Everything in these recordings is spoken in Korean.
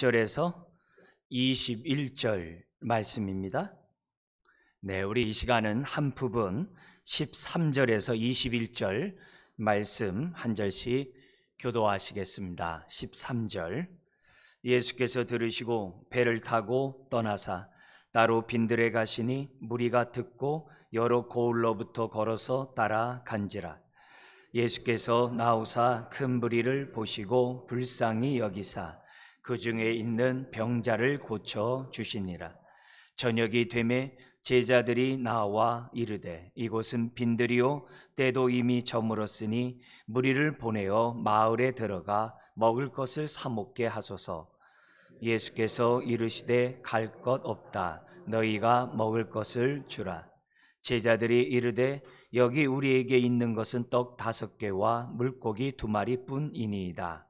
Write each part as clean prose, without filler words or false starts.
1절에서 21절 말씀입니다. 네, 우리 이 시간은 한 부분 13절에서 21절 말씀 한 절씩 교도하시겠습니다. 13절. 예수께서 들으시고 배를 타고 떠나사 따로 빈들에 가시니 무리가 듣고 여러 고을로부터 걸어서 따라간지라. 예수께서 나오사 큰 무리를 보시고 불쌍히 여기사 그 중에 있는 병자를 고쳐 주시니라. 저녁이 되매 제자들이 나와 이르되 이곳은 빈들이요 때도 이미 저물었으니 무리를 보내어 마을에 들어가 먹을 것을 사 먹게 하소서. 예수께서 이르시되 갈 것 없다. 너희가 먹을 것을 주라. 제자들이 이르되 여기 우리에게 있는 것은 떡 5개와 물고기 2마리 뿐이니이다.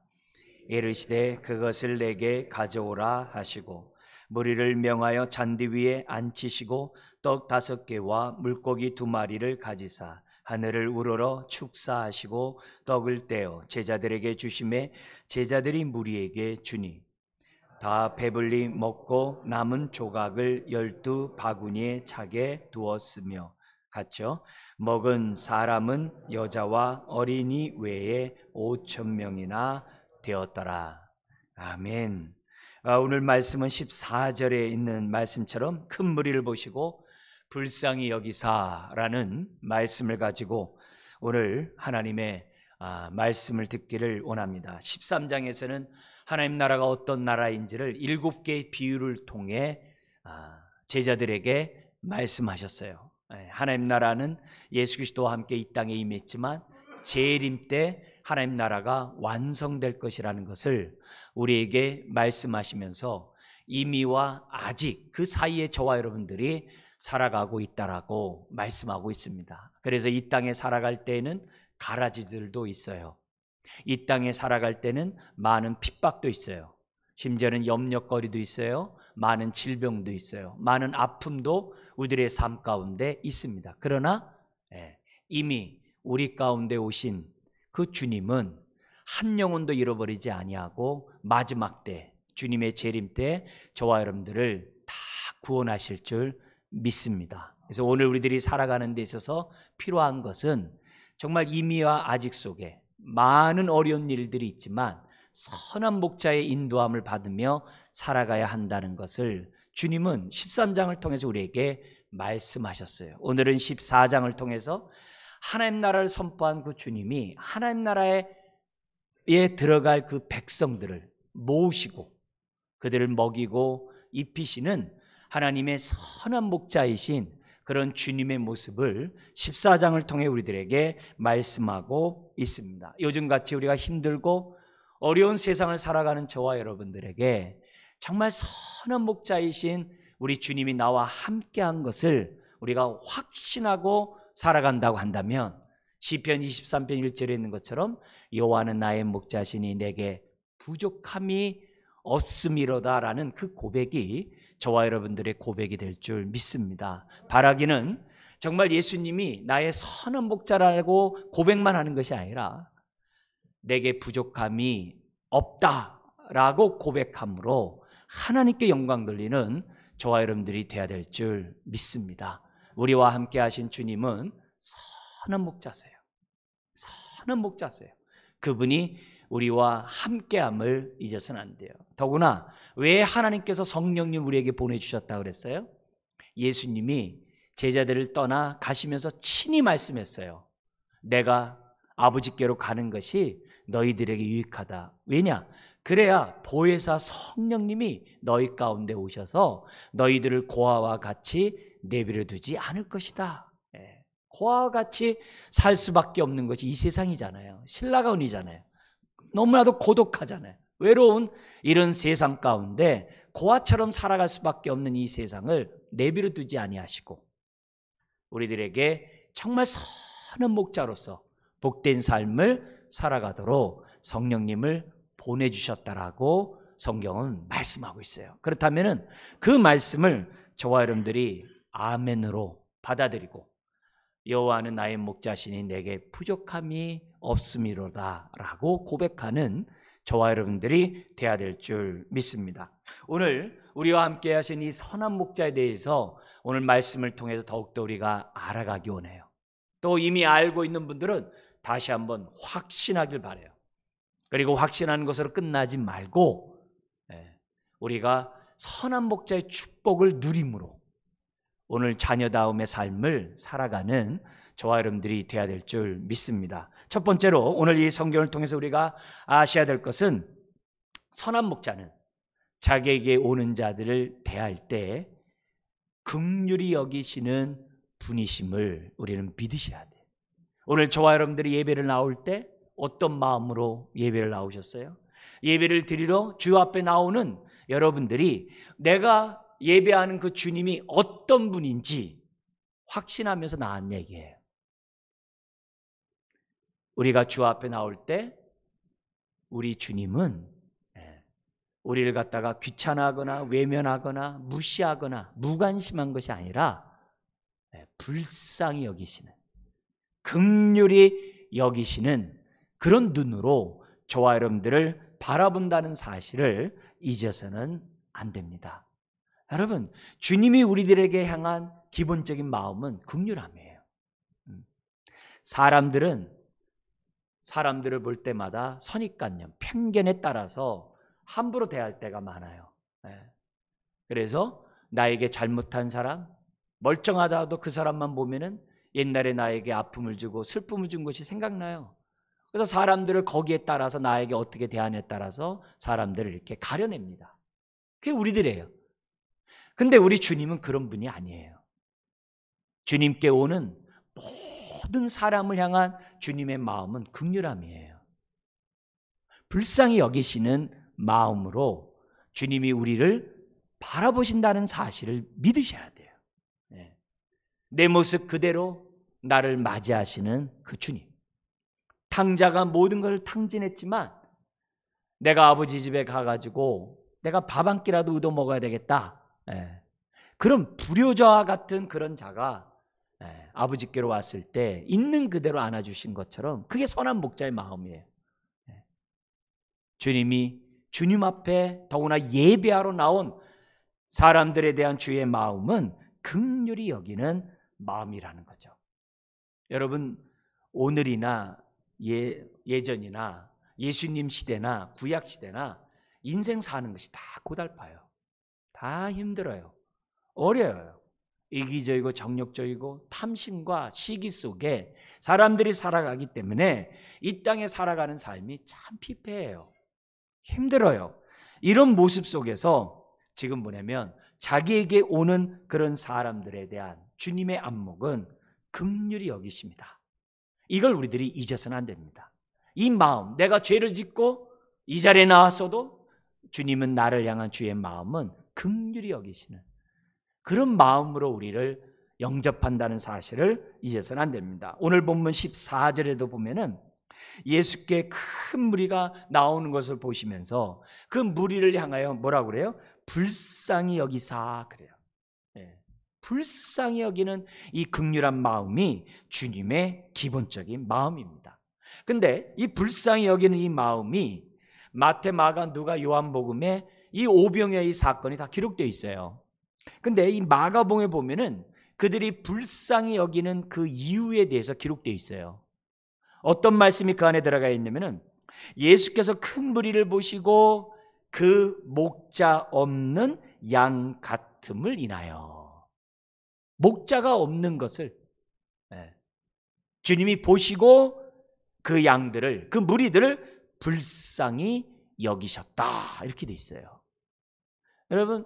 이르시되 그것을 내게 가져오라 하시고 무리를 명하여 잔디 위에 앉히시고 떡 5개와 물고기 2마리를 가지사 하늘을 우러러 축사하시고 떡을 떼어 제자들에게 주시매 제자들이 무리에게 주니 다 배불리 먹고 남은 조각을 12바구니에 차게 두었으며 같죠. 먹은 사람은 여자와 어린이 외에 5,000명이나 되었더라. 아멘. 오늘 말씀은 14절에 있는 말씀처럼 큰 무리를 보시고 불쌍히 여기사라는 말씀을 가지고 오늘 하나님의 말씀을 듣기를 원합니다. 13장에서는 하나님 나라가 어떤 나라인지를 7개의 비유를 통해 제자들에게 말씀하셨어요. 하나님 나라는 예수 그리스도와 함께 이 땅에 임했지만 재림 때 하나님 나라가 완성될 것이라는 것을 우리에게 말씀하시면서 이미와 아직 그 사이에 저와 여러분들이 살아가고 있다라고 말씀하고 있습니다. 그래서 이 땅에 살아갈 때에는 가라지들도 있어요. 이 땅에 살아갈 때는 많은 핍박도 있어요. 심지어는 염려거리도 있어요. 많은 질병도 있어요. 많은 아픔도 우리들의 삶 가운데 있습니다. 그러나 이미 우리 가운데 오신 그 주님은 한 영혼도 잃어버리지 아니하고 마지막 때 주님의 재림 때 저와 여러분들을 다 구원하실 줄 믿습니다. 그래서 오늘 우리들이 살아가는 데 있어서 필요한 것은 정말 이미와 아직 속에 많은 어려운 일들이 있지만 선한 목자의 인도함을 받으며 살아가야 한다는 것을 주님은 13장을 통해서 우리에게 말씀하셨어요. 오늘은 14장을 통해서 하나님 나라를 선포한 그 주님이 하나님 나라에 들어갈 그 백성들을 모으시고 그들을 먹이고 입히시는 하나님의 선한 목자이신 그런 주님의 모습을 14장을 통해 우리들에게 말씀하고 있습니다. 요즘같이 우리가 힘들고 어려운 세상을 살아가는 저와 여러분들에게 정말 선한 목자이신 우리 주님이 나와 함께한 것을 우리가 확신하고 살아간다고 한다면 시편 23편 1절에 있는 것처럼 여호와는 나의 목자시니 내게 부족함이 없음이로다라는 그 고백이 저와 여러분들의 고백이 될 줄 믿습니다. 바라기는 정말 예수님이 나의 선한 목자라고 고백만 하는 것이 아니라 내게 부족함이 없다라고 고백함으로 하나님께 영광 돌리는 저와 여러분들이 되어야 될 줄 믿습니다. 우리와 함께 하신 주님은 선한 목자세요. 선한 목자세요. 그분이 우리와 함께함을 잊어서는 안 돼요. 더구나 왜 하나님께서 성령님 우리에게 보내주셨다고 그랬어요? 예수님이 제자들을 떠나 가시면서 친히 말씀했어요. 내가 아버지께로 가는 것이 너희들에게 유익하다. 왜냐? 그래야 보혜사 성령님이 너희 가운데 오셔서 너희들을 고아와 같이 내버려 두지 않을 것이다. 고아와 같이 살 수밖에 없는 것이 이 세상이잖아요. 신라가운이잖아요. 너무나도 고독하잖아요. 외로운 이런 세상 가운데 고아처럼 살아갈 수밖에 없는 이 세상을 내버려 두지 아니하시고 우리들에게 정말 선한 목자로서 복된 삶을 살아가도록 성령님을 보내주셨다라고 성경은 말씀하고 있어요. 그렇다면 그 말씀을 저와 여러분들이 아멘으로 받아들이고 여호와는 나의 목자시니 내게 부족함이 없음이로다 라고 고백하는 저와 여러분들이 돼야 될 줄 믿습니다. 오늘 우리와 함께 하신 이 선한 목자에 대해서 오늘 말씀을 통해서 더욱더 우리가 알아가기 원해요. 또 이미 알고 있는 분들은 다시 한번 확신하길 바라요. 그리고 확신하는 것으로 끝나지 말고 우리가 선한 목자의 축복을 누림으로 오늘 자녀다움의 삶을 살아가는 저와 여러분들이 돼야 될 줄 믿습니다. 첫 번째로 오늘 이 성경을 통해서 우리가 아셔야 될 것은 선한 목자는 자기에게 오는 자들을 대할 때 긍휼히 여기시는 분이심을 우리는 믿으셔야 돼요. 오늘 저와 여러분들이 예배를 나올 때 어떤 마음으로 예배를 나오셨어요? 예배를 드리러 주 앞에 나오는 여러분들이 내가 예배하는 그 주님이 어떤 분인지 확신하면서 나온 얘기예요. 우리가 주 앞에 나올 때 우리 주님은 우리를 갖다가 귀찮아하거나 외면하거나 무시하거나 무관심한 것이 아니라 불쌍히 여기시는, 긍휼히 여기시는 그런 눈으로 저와 여러분들을 바라본다는 사실을 잊어서는 안 됩니다. 여러분, 주님이 우리들에게 향한 기본적인 마음은 긍휼함이에요. 사람들을 볼 때마다 선입관념, 편견에 따라서 함부로 대할 때가 많아요. 그래서 나에게 잘못한 사람, 멀쩡하다도 그 사람만 보면은 옛날에 나에게 아픔을 주고 슬픔을 준 것이 생각나요. 그래서 사람들을 거기에 따라서 나에게 어떻게 대하느냐에 따라서 사람들을 이렇게 가려냅니다. 그게 우리들이에요. 근데 우리 주님은 그런 분이 아니에요. 주님께 오는 모든 사람을 향한 주님의 마음은 긍휼함이에요. 불쌍히 여기시는 마음으로 주님이 우리를 바라보신다는 사실을 믿으셔야 돼요. 내 모습 그대로 나를 맞이하시는 그 주님. 탕자가 모든 걸 탕진했지만 내가 아버지 집에 가가지고 내가 밥 한 끼라도 얻어 먹어야 되겠다. 그런 불효자와 같은 그런 자가 아버지께로 왔을 때 있는 그대로 안아주신 것처럼 그게 선한 목자의 마음이에요. 주님이 주님 앞에 더구나 예배하러 나온 사람들에 대한 주의 마음은 긍휼히 여기는 마음이라는 거죠. 여러분, 오늘이나 예전이나 예수님 시대나 구약 시대나 인생 사는 것이 다 고달파요. 다 힘들어요. 어려워요. 이기적이고 정욕적이고 탐심과 시기 속에 사람들이 살아가기 때문에 이 땅에 살아가는 삶이 참 피폐해요. 힘들어요. 이런 모습 속에서 지금 뭐냐면 자기에게 오는 그런 사람들에 대한 주님의 안목은 긍휼히 여기십니다. 이걸 우리들이 잊어서는 안 됩니다. 이 마음, 내가 죄를 짓고 이 자리에 나왔어도 주님은 나를 향한 주의 마음은 긍휼히 여기시는 그런 마음으로 우리를 영접한다는 사실을 잊어서는 안 됩니다. 오늘 본문 14절에도 보면은 예수께 큰 무리가 나오는 것을 보시면서 그 무리를 향하여 뭐라고 그래요? 불쌍히 여기사 그래요. 불쌍히 여기는 이 긍휼한 마음이 주님의 기본적인 마음입니다. 근데 이 불쌍히 여기는 이 마음이 마태, 마가, 누가, 요한복음에 이 오병이어의 이 사건이 다 기록되어 있어요. 근데 이 마가복음에 보면은 그들이 불쌍히 여기는 그 이유에 대해서 기록되어 있어요. 어떤 말씀이 그 안에 들어가 있냐면은 예수께서 큰 무리를 보시고 그 목자 없는 양 같음을 인하여, 목자가 없는 것을 주님이 보시고 그 양들을, 그 무리들을 불쌍히 여기셨다 이렇게 돼 있어요. 여러분,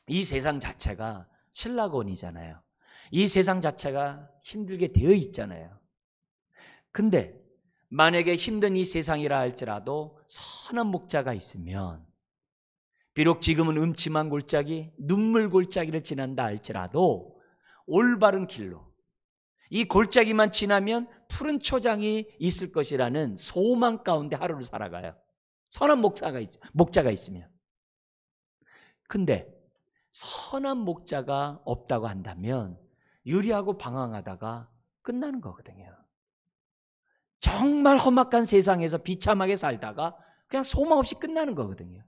이 세상 자체가 신라곤이잖아요. 이 세상 자체가 힘들게 되어 있잖아요. 근데 만약에 힘든 이 세상이라 할지라도 선한 목자가 있으면, 비록 지금은 음침한 골짜기, 눈물 골짜기를 지난다 할지라도 올바른 길로, 이 골짜기만 지나면 푸른 초장이 있을 것이라는 소망 가운데 하루를 살아가요. 선한 목자가 있으면. 근데 선한 목자가 없다고 한다면 유리하고 방황하다가 끝나는 거거든요. 정말 험악한 세상에서 비참하게 살다가 그냥 소망 없이 끝나는 거거든요.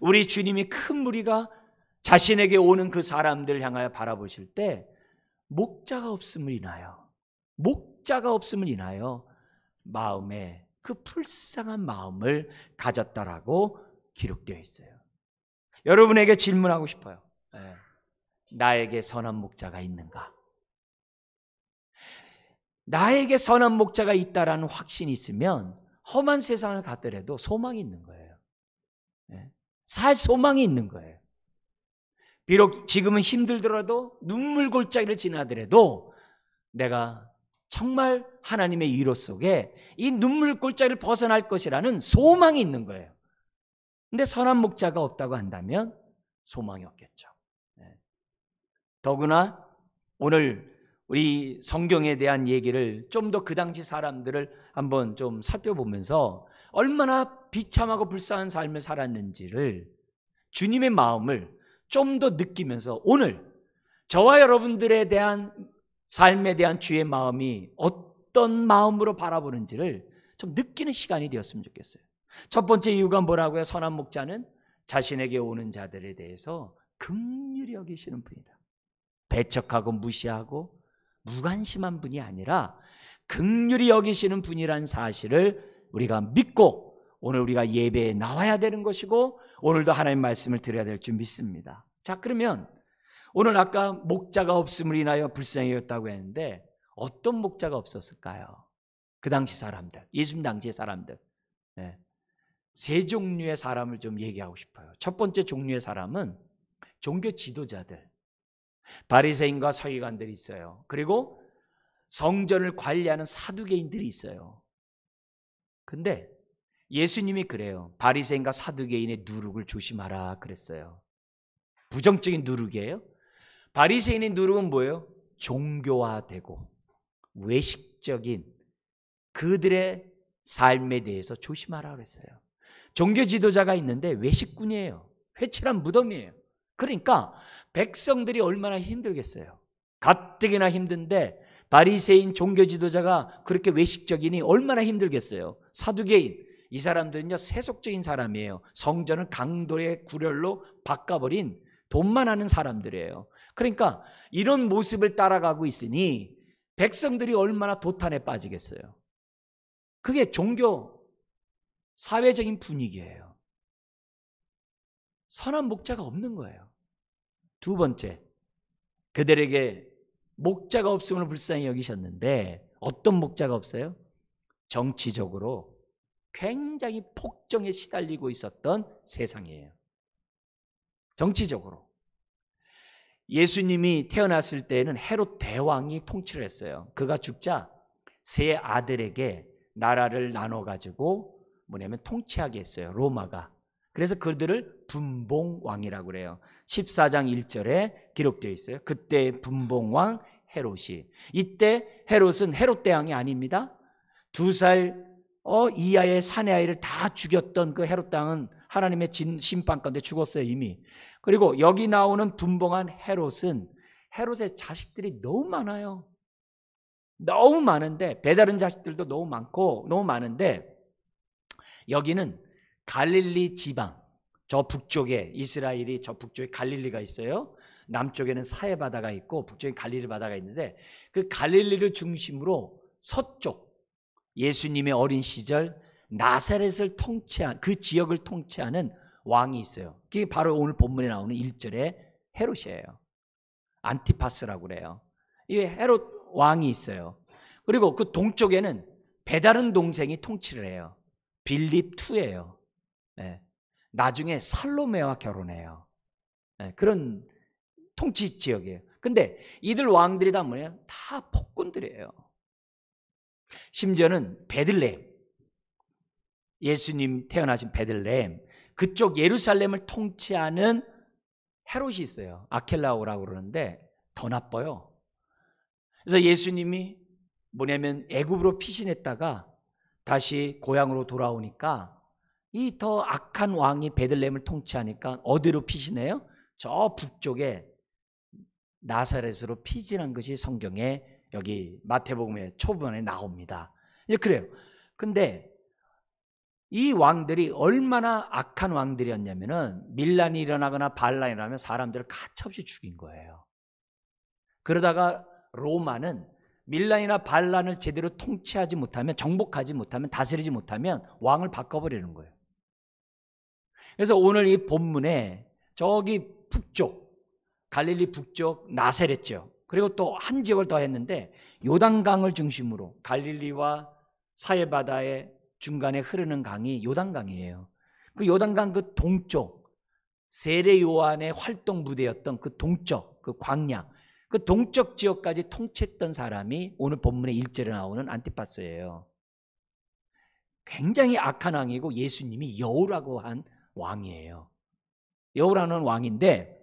우리 주님이 큰 무리가 자신에게 오는 그 사람들을 향하여 바라보실 때 목자가 없음을 인하여, 목자가 없음을 인하여 마음에 그 불쌍한 마음을 가졌다라고 기록되어 있어요. 여러분에게 질문하고 싶어요. 나에게 선한 목자가 있는가? 나에게 선한 목자가 있다라는 확신이 있으면 험한 세상을 가더라도 소망이 있는 거예요. 살 소망이 있는 거예요. 비록 지금은 힘들더라도 눈물 골짜기를 지나더라도 내가 정말 하나님의 위로 속에 이 눈물 골짜기를 벗어날 것이라는 소망이 있는 거예요. 근데 선한 목자가 없다고 한다면 소망이 없겠죠. 더구나 오늘 우리 성경에 대한 얘기를 좀 더 그 당시 사람들을 한번 좀 살펴보면서 얼마나 비참하고 불쌍한 삶을 살았는지를, 주님의 마음을 좀 더 느끼면서 오늘 저와 여러분들에 대한 삶에 대한 주의 마음이 어떤 마음으로 바라보는지를 좀 느끼는 시간이 되었으면 좋겠어요. 첫 번째 이유가 뭐라고요? 선한 목자는 자신에게 오는 자들에 대해서 긍휼히 여기시는 분이다. 배척하고 무시하고 무관심한 분이 아니라 긍휼히 여기시는 분이라는 사실을 우리가 믿고 오늘 우리가 예배에 나와야 되는 것이고 오늘도 하나님의 말씀을 드려야 될 줄 믿습니다. 자, 그러면 오늘 아까 목자가 없음을 인하여 불쌍해졌다고 했는데 어떤 목자가 없었을까요? 그 당시 사람들, 예수님 당시의 사람들. 세 종류의 사람을 좀 얘기하고 싶어요. 첫 번째 종류의 사람은 종교 지도자들, 바리새인과 서기관들이 있어요. 그리고 성전을 관리하는 사두개인들이 있어요. 근데 예수님이 그래요. 바리새인과 사두개인의 누룩을 조심하라 그랬어요. 부정적인 누룩이에요. 바리새인의 누룩은 뭐예요? 종교화되고 외식적인 그들의 삶에 대해서 조심하라 그랬어요. 종교 지도자가 있는데 외식꾼이에요. 회칠한 무덤이에요. 그러니까 백성들이 얼마나 힘들겠어요. 가뜩이나 힘든데 바리새인 종교 지도자가 그렇게 외식적이니 얼마나 힘들겠어요. 사두개인, 이 사람들은요 세속적인 사람이에요. 성전을 강도의 구렬로 바꿔버린 돈만 하는 사람들이에요. 그러니까 이런 모습을 따라가고 있으니 백성들이 얼마나 도탄에 빠지겠어요. 그게 종교 사회적인 분위기예요. 선한 목자가 없는 거예요. 두 번째, 그들에게 목자가 없음을 불쌍히 여기셨는데 어떤 목자가 없어요? 정치적으로 굉장히 폭정에 시달리고 있었던 세상이에요. 정치적으로. 예수님이 태어났을 때에는 헤롯 대왕이 통치를 했어요. 그가 죽자 세 아들에게 나라를 나눠가지고 뭐냐면 통치하게 했어요. 로마가. 그래서 그들을 분봉왕이라고 그래요. 14장 1절에 기록되어 있어요. 그때 분봉왕 헤롯이. 이때 헤롯은 헤롯 대왕이 아닙니다. 2살 이하의 사내 아이를 다 죽였던 그 헤롯 대왕은 하나님의 심판 가운데 죽었어요 이미. 그리고 여기 나오는 분봉한 헤롯은 헤롯의 자식들이 너무 많아요. 너무 많은데 배다른 자식들도 너무 많고 너무 많은데 여기는 갈릴리 지방, 저 북쪽에 이스라엘이 저 북쪽에 갈릴리가 있어요. 남쪽에는 사해 바다가 있고 북쪽에 갈릴리 바다가 있는데 그 갈릴리를 중심으로 서쪽 예수님의 어린 시절 나사렛을 통치한 그 지역을 통치하는 왕이 있어요. 그게 바로 오늘 본문에 나오는 1절에 헤롯이에요. 안티파스라고 그래요. 이 헤롯 왕이 있어요. 그리고 그 동쪽에는 배다른 동생이 통치를 해요. 빌립 2예요. 나중에 살로메와 결혼해요. 그런 통치 지역이에요. 근데 이들 왕들이 다 뭐예요? 다 폭군들이에요. 심지어는 베들레헴, 예수님 태어나신 베들레헴, 그쪽 예루살렘을 통치하는 헤롯이 있어요. 아켈라오라고 그러는데 더 나빠요. 그래서 예수님이 뭐냐면 애굽으로 피신했다가 다시 고향으로 돌아오니까 이 더 악한 왕이 베들레헴을 통치하니까 어디로 피신해요? 저 북쪽에 나사렛으로 피신한 것이 성경에 여기 마태복음의 초반에 나옵니다. 그래요. 근데 이 왕들이 얼마나 악한 왕들이었냐면은 밀란이 일어나거나 반란이 일어나면 사람들을 가차없이 죽인 거예요. 그러다가 로마는 밀란이나 반란을 제대로 통치하지 못하면, 정복하지 못하면, 다스리지 못하면 왕을 바꿔버리는 거예요. 그래서 오늘 이 본문에 저기 북쪽, 갈릴리 북쪽 나세렛죠. 그리고 또 한 지역을 더 했는데 요단강을 중심으로 갈릴리와 사해바다의 중간에 흐르는 강이 요단강이에요. 그 요단강 그 동쪽, 세례 요한의 활동 부대였던 그 동쪽, 그 광야, 그 동쪽 지역까지 통치했던 사람이 오늘 본문의 1절에 나오는 안티파스예요. 굉장히 악한 왕이고 예수님이 여우라고 한 왕이에요. 여우라는 왕인데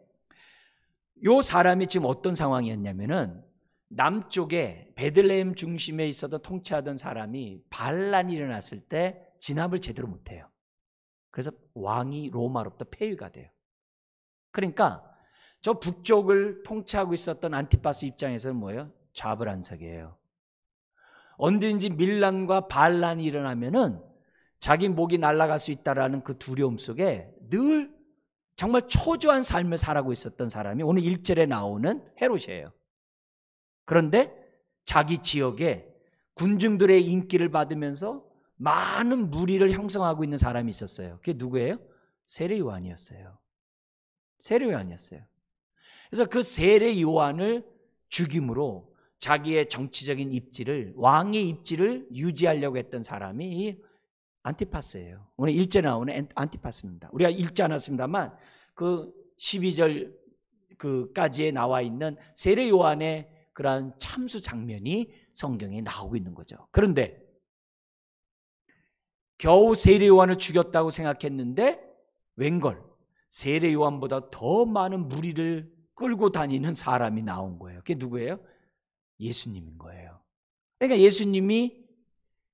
이 사람이 지금 어떤 상황이었냐면은 남쪽에 베들레헴 중심에 있어도 통치하던 사람이 반란이 일어났을 때 진압을 제대로 못해요. 그래서 왕이 로마로부터 폐위가 돼요. 그러니까 저 북쪽을 통치하고 있었던 안티파스 입장에서는 뭐예요? 좌불안석이에요. 언제든지 밀란과 반란이 일어나면은 자기 목이 날아갈 수 있다라는 그 두려움 속에 늘 정말 초조한 삶을 살아가고 있었던 사람이 오늘 1절에 나오는 헤롯이에요. 그런데 자기 지역에 군중들의 인기를 받으면서 많은 무리를 형성하고 있는 사람이 있었어요. 그게 누구예요? 세례 요한이었어요. 세례 요한이었어요. 그래서 그 세례 요한을 죽임으로 자기의 정치적인 입지를, 왕의 입지를 유지하려고 했던 사람이 이 안티파스예요. 오늘 1절에 나오는 안티파스입니다. 우리가 읽지 않았습니다만 그 12절 그까지에 나와 있는 세례 요한의 그러한 참수 장면이 성경에 나오고 있는 거죠. 그런데 겨우 세례 요한을 죽였다고 생각했는데 웬걸 세례 요한보다 더 많은 무리를 끌고 다니는 사람이 나온 거예요. 그게 누구예요? 예수님인 거예요. 그러니까 예수님이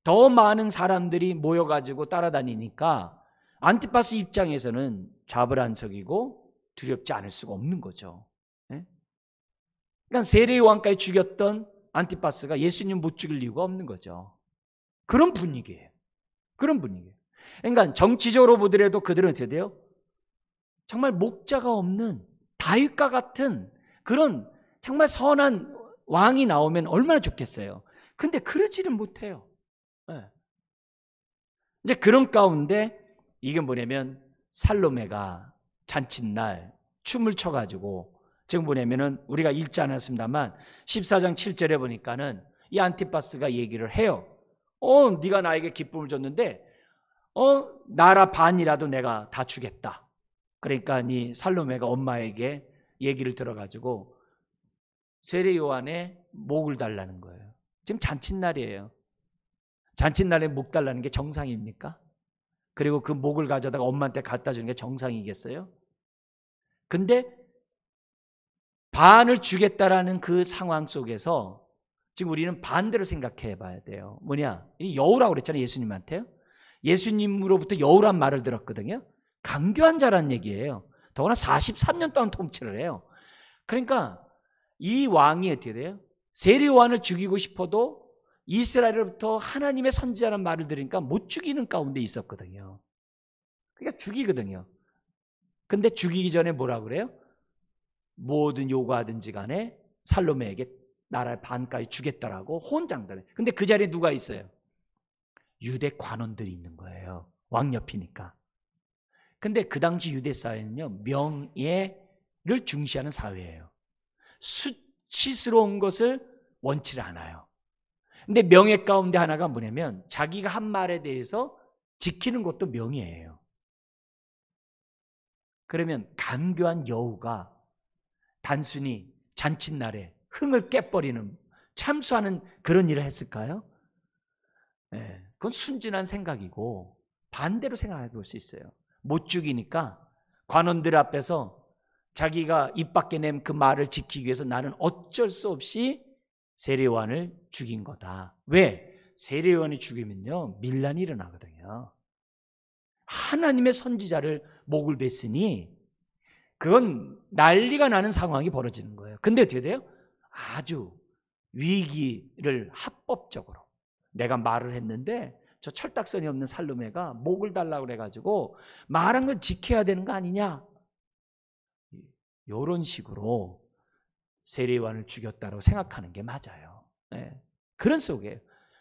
더 많은 사람들이 모여가지고 따라다니니까 안티파스 입장에서는 좌불안석이고 두렵지 않을 수가 없는 거죠. 그러니까 세례 요한까지 죽였던 안티파스가 예수님 못 죽일 이유가 없는 거죠. 그런 분위기예요. 그런 분위기예요. 그러니까 정치적으로 보더라도 그들은 어떻게 돼요? 정말 목자가 없는 다윗과 같은 그런 정말 선한 왕이 나오면 얼마나 좋겠어요. 근데 그러지는 못해요. 이제 그런 가운데 이게 뭐냐면 살로메가 잔칫날 춤을 춰가지고 지금 뭐냐면은 우리가 읽지 않았습니다만 14장 7절에 보니까는 이 안티파스가 얘기를 해요. 네가 나에게 기쁨을 줬는데 나라 반이라도 내가 다 주겠다. 그러니까 이 살로메가 엄마에게 얘기를 들어가지고 세례 요한의 목을 달라는 거예요. 지금 잔칫날이에요. 잔칫날에 목 달라는 게 정상입니까? 그리고 그 목을 가져다가 엄마한테 갖다 주는 게 정상이겠어요? 근데 반을 주겠다라는 그 상황 속에서 지금 우리는 반대로 생각해 봐야 돼요. 뭐냐? 이 여우라고 그랬잖아요. 예수님한테요. 예수님으로부터 여우란 말을 들었거든요. 강교한 자란 얘기예요. 더구나 43년 동안 통치를 해요. 그러니까 이 왕이 어떻게 돼요? 세례 요한을 죽이고 싶어도 이스라엘로부터 하나님의 선지자라는 말을 들으니까 못 죽이는 가운데 있었거든요. 그러니까 죽이거든요. 근데 죽이기 전에 뭐라 그래요? 뭐든 요구하든지 간에 살로메에게 나라의 반까지 주겠다라고 혼장단해. 근데 그 자리에 누가 있어요? 유대 관원들이 있는 거예요. 왕 옆이니까. 근데 그 당시 유대 사회는요, 명예를 중시하는 사회예요. 수치스러운 것을 원치 않아요. 근데 명예 가운데 하나가 뭐냐면 자기가 한 말에 대해서 지키는 것도 명예예요. 그러면 간교한 여우가 단순히 잔칫날에 흥을 깨버리는, 참수하는 그런 일을 했을까요? 네, 그건 순진한 생각이고 반대로 생각해 볼 수 있어요. 못 죽이니까 관원들 앞에서 자기가 입 밖에 낸 그 말을 지키기 위해서 나는 어쩔 수 없이 세례 요한을 죽인 거다. 왜? 세례 요한이 죽이면요 밀란이 일어나거든요. 하나님의 선지자를 목을 뱄으니 그건 난리가 나는 상황이 벌어지는 거예요. 근데 어떻게 돼요? 아주 위기를 합법적으로 내가 말을 했는데 저 철딱선이 없는 살로메가 목을 달라고 그래가지고 말한 건 지켜야 되는 거 아니냐, 이런 식으로 세례요한을 죽였다고 생각하는 게 맞아요. 네. 그런 속이에요.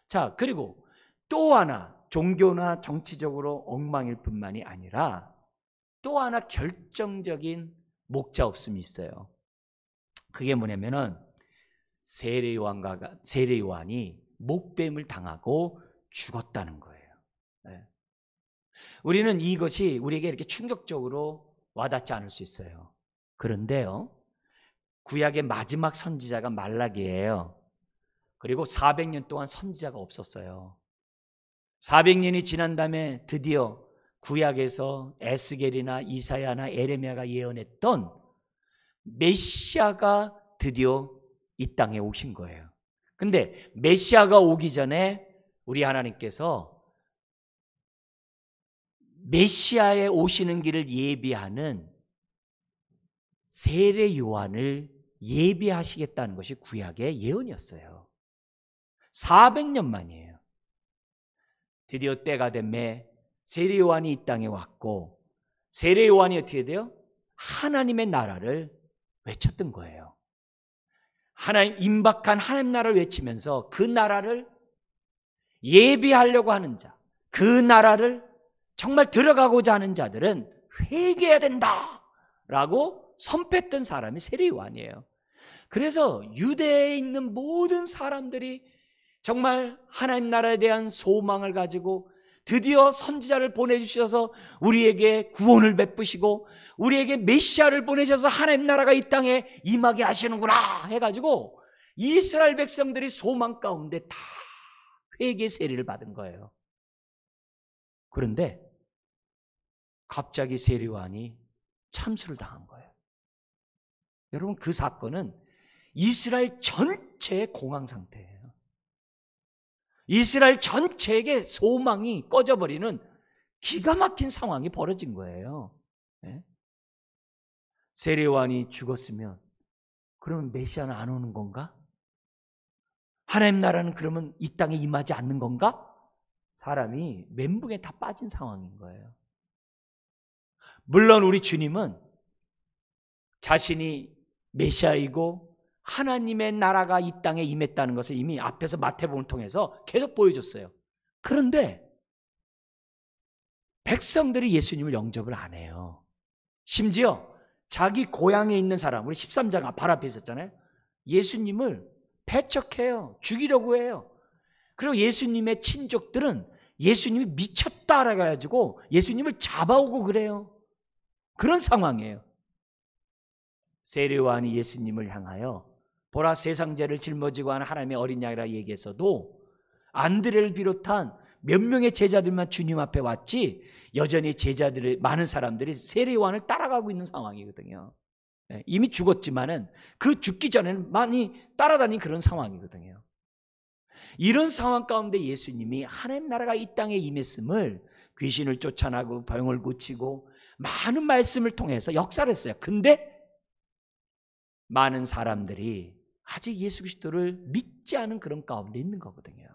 자, 그리고 또 하나, 종교나 정치적으로 엉망일 뿐만이 아니라 또 하나 결정적인 목자 없음이 있어요. 그게 뭐냐면은 세례요한이 목뱀을 당하고 죽었다는 거예요. 네. 우리는 이것이 우리에게 이렇게 충격적으로 와닿지 않을 수 있어요. 그런데요, 구약의 마지막 선지자가 말라기예요. 그리고 400년 동안 선지자가 없었어요. 400년이 지난 다음에 드디어 구약에서 에스겔이나 이사야나 에레미야가 예언했던 메시아가 드디어 이 땅에 오신 거예요. 근데 메시아가 오기 전에 우리 하나님께서 메시아의 오시는 길을 예비하는 세례 요한을 예비하시겠다는 것이 구약의 예언이었어요. 400년 만이에요. 드디어 때가 됨에 세례 요한이 이 땅에 왔고, 세례 요한이 어떻게 돼요? 하나님의 나라를 외쳤던 거예요. 하나님, 임박한 하나님 나라를 외치면서 그 나라를 예비하려고 하는 자, 그 나라를 정말 들어가고자 하는 자들은 회개해야 된다라고 선포했던 사람이 세례 요한이에요. 그래서 유대에 있는 모든 사람들이 정말 하나님 나라에 대한 소망을 가지고 드디어 선지자를 보내주셔서 우리에게 구원을 베푸시고 우리에게 메시아를 보내셔서 하나님 나라가 이 땅에 임하게 하시는구나 해가지고 이스라엘 백성들이 소망 가운데 다 회개 세례를 받은 거예요. 그런데 갑자기 세례 요한이 참수를 당한 거예요. 여러분, 그 사건은 이스라엘 전체의 공황 상태예요. 이스라엘 전체에게 소망이 꺼져버리는 기가 막힌 상황이 벌어진 거예요. 네? 세례 요한이 죽었으면 그러면 메시아는 안 오는 건가? 하나님 나라는 그러면 이 땅에 임하지 않는 건가? 사람이 멘붕에 다 빠진 상황인 거예요. 물론 우리 주님은 자신이 메시아이고 하나님의 나라가 이 땅에 임했다는 것을 이미 앞에서 마태복음을 통해서 계속 보여줬어요. 그런데 백성들이 예수님을 영접을 안 해요. 심지어 자기 고향에 있는 사람, 우리 13장 바로 앞에 있었잖아요. 예수님을 배척해요. 죽이려고 해요. 그리고 예수님의 친족들은 예수님이 미쳤다라고 해가지고 예수님을 잡아오고 그래요. 그런 상황이에요. 세례 요한이 예수님을 향하여 보라, 세상 죄를 짊어지고 하는 하나님의 어린 양이라 얘기해서도 안드레를 비롯한 몇 명의 제자들만 주님 앞에 왔지 여전히 제자들의 많은 사람들이 세례 요한을 따라가고 있는 상황이거든요. 이미 죽었지만은 그 죽기 전에는 많이 따라다니는 그런 상황이거든요. 이런 상황 가운데 예수님이 하나님 나라가 이 땅에 임했음을, 귀신을 쫓아나고 병을 고치고 많은 말씀을 통해서 역사를 했어요. 근데 많은 사람들이 아직 예수 그리스도를 믿지 않은 그런 가운데 있는 거거든요.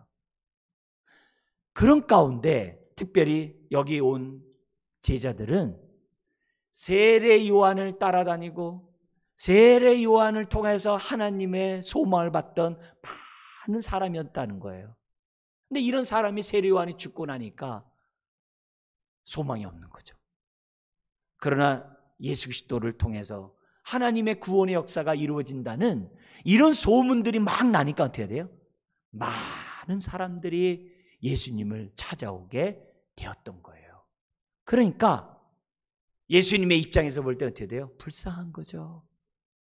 그런 가운데 특별히 여기 온 제자들은 세례 요한을 따라다니고 세례 요한을 통해서 하나님의 소망을 받던 많은 사람이었다는 거예요. 근데 이런 사람이 세례 요한이 죽고 나니까 소망이 없는 거죠. 그러나 예수 그리스도를 통해서 하나님의 구원의 역사가 이루어진다는 이런 소문들이 막 나니까 어떻게 돼요? 많은 사람들이 예수님을 찾아오게 되었던 거예요. 그러니까 예수님의 입장에서 볼 때 어떻게 돼요? 불쌍한 거죠.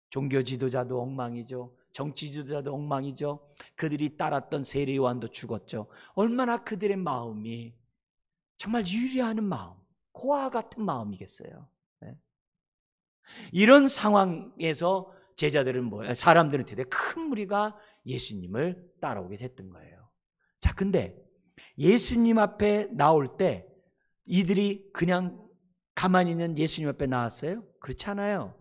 종교 지도자도 엉망이죠. 정치 지도자도 엉망이죠. 그들이 따랐던 세례 요한도 죽었죠. 얼마나 그들의 마음이 정말 유리하는 마음, 고아 같은 마음이겠어요. 네? 이런 상황에서 제자들은 사람들은 어떻게 돼요? 큰 무리가 예수님을 따라오게 됐던 거예요. 자, 근데 예수님 앞에 나올 때 이들이 그냥 가만히 있는 예수님 앞에 나왔어요? 그렇지 않아요.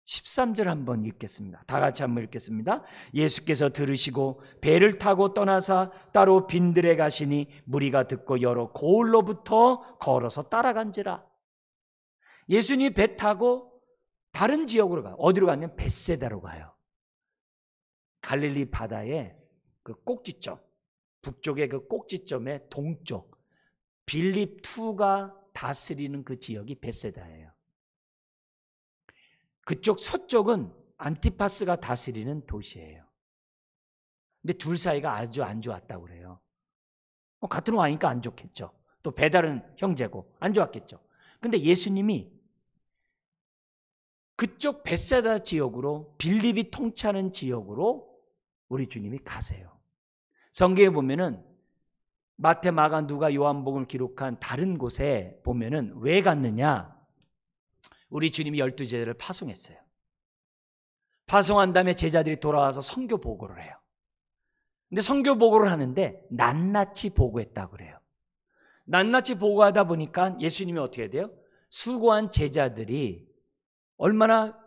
13절 한번 읽겠습니다. 다 같이 한번 읽겠습니다. 예수께서 들으시고 배를 타고 떠나사 따로 빈들에 가시니 무리가 듣고 여러 고을로부터 걸어서 따라간지라. 예수님이 배 타고 다른 지역으로 가요. 어디로 가냐면 벳세다로 가요. 갈릴리 바다의 그 꼭지점, 북쪽의 그 꼭지점의 동쪽, 빌립 2가 다스리는 그 지역이 벳세다예요. 그쪽 서쪽은 안티파스가 다스리는 도시예요. 근데 둘 사이가 아주 안 좋았다고 그래요. 같은 왕이니까 안 좋겠죠. 또 배달은 형제고 안 좋았겠죠. 근데 예수님이 그쪽 벳세다 지역으로, 빌립이 통치하는 지역으로 우리 주님이 가세요. 성경에 보면은 마태, 마가, 누가, 요한복음을 기록한 다른 곳에 보면은 왜 갔느냐? 우리 주님이 12제자를 파송했어요. 파송한 다음에 제자들이 돌아와서 선교 보고를 해요. 근데 선교 보고를 하는데 낱낱이 보고했다고 그래요. 낱낱이 보고하다 보니까 예수님이 어떻게 돼요? 수고한 제자들이 얼마나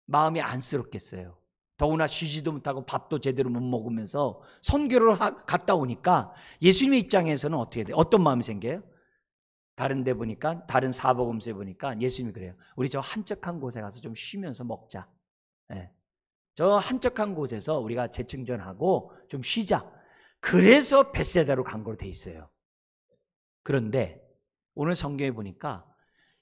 마음이 안쓰럽겠어요. 더구나 쉬지도 못하고 밥도 제대로 못 먹으면서 선교를 갔다 오니까 예수님의 입장에서는 어떻게 돼요? 어떤 마음이 생겨요? 다른 데 보니까, 다른 사복음서에 보니까 예수님이 그래요. 우리 저 한적한 곳에 가서 좀 쉬면서 먹자. 네. 저 한적한 곳에서 우리가 재충전하고 좀 쉬자. 그래서 벳세다로 간 걸로 돼 있어요. 그런데 오늘 성경에 보니까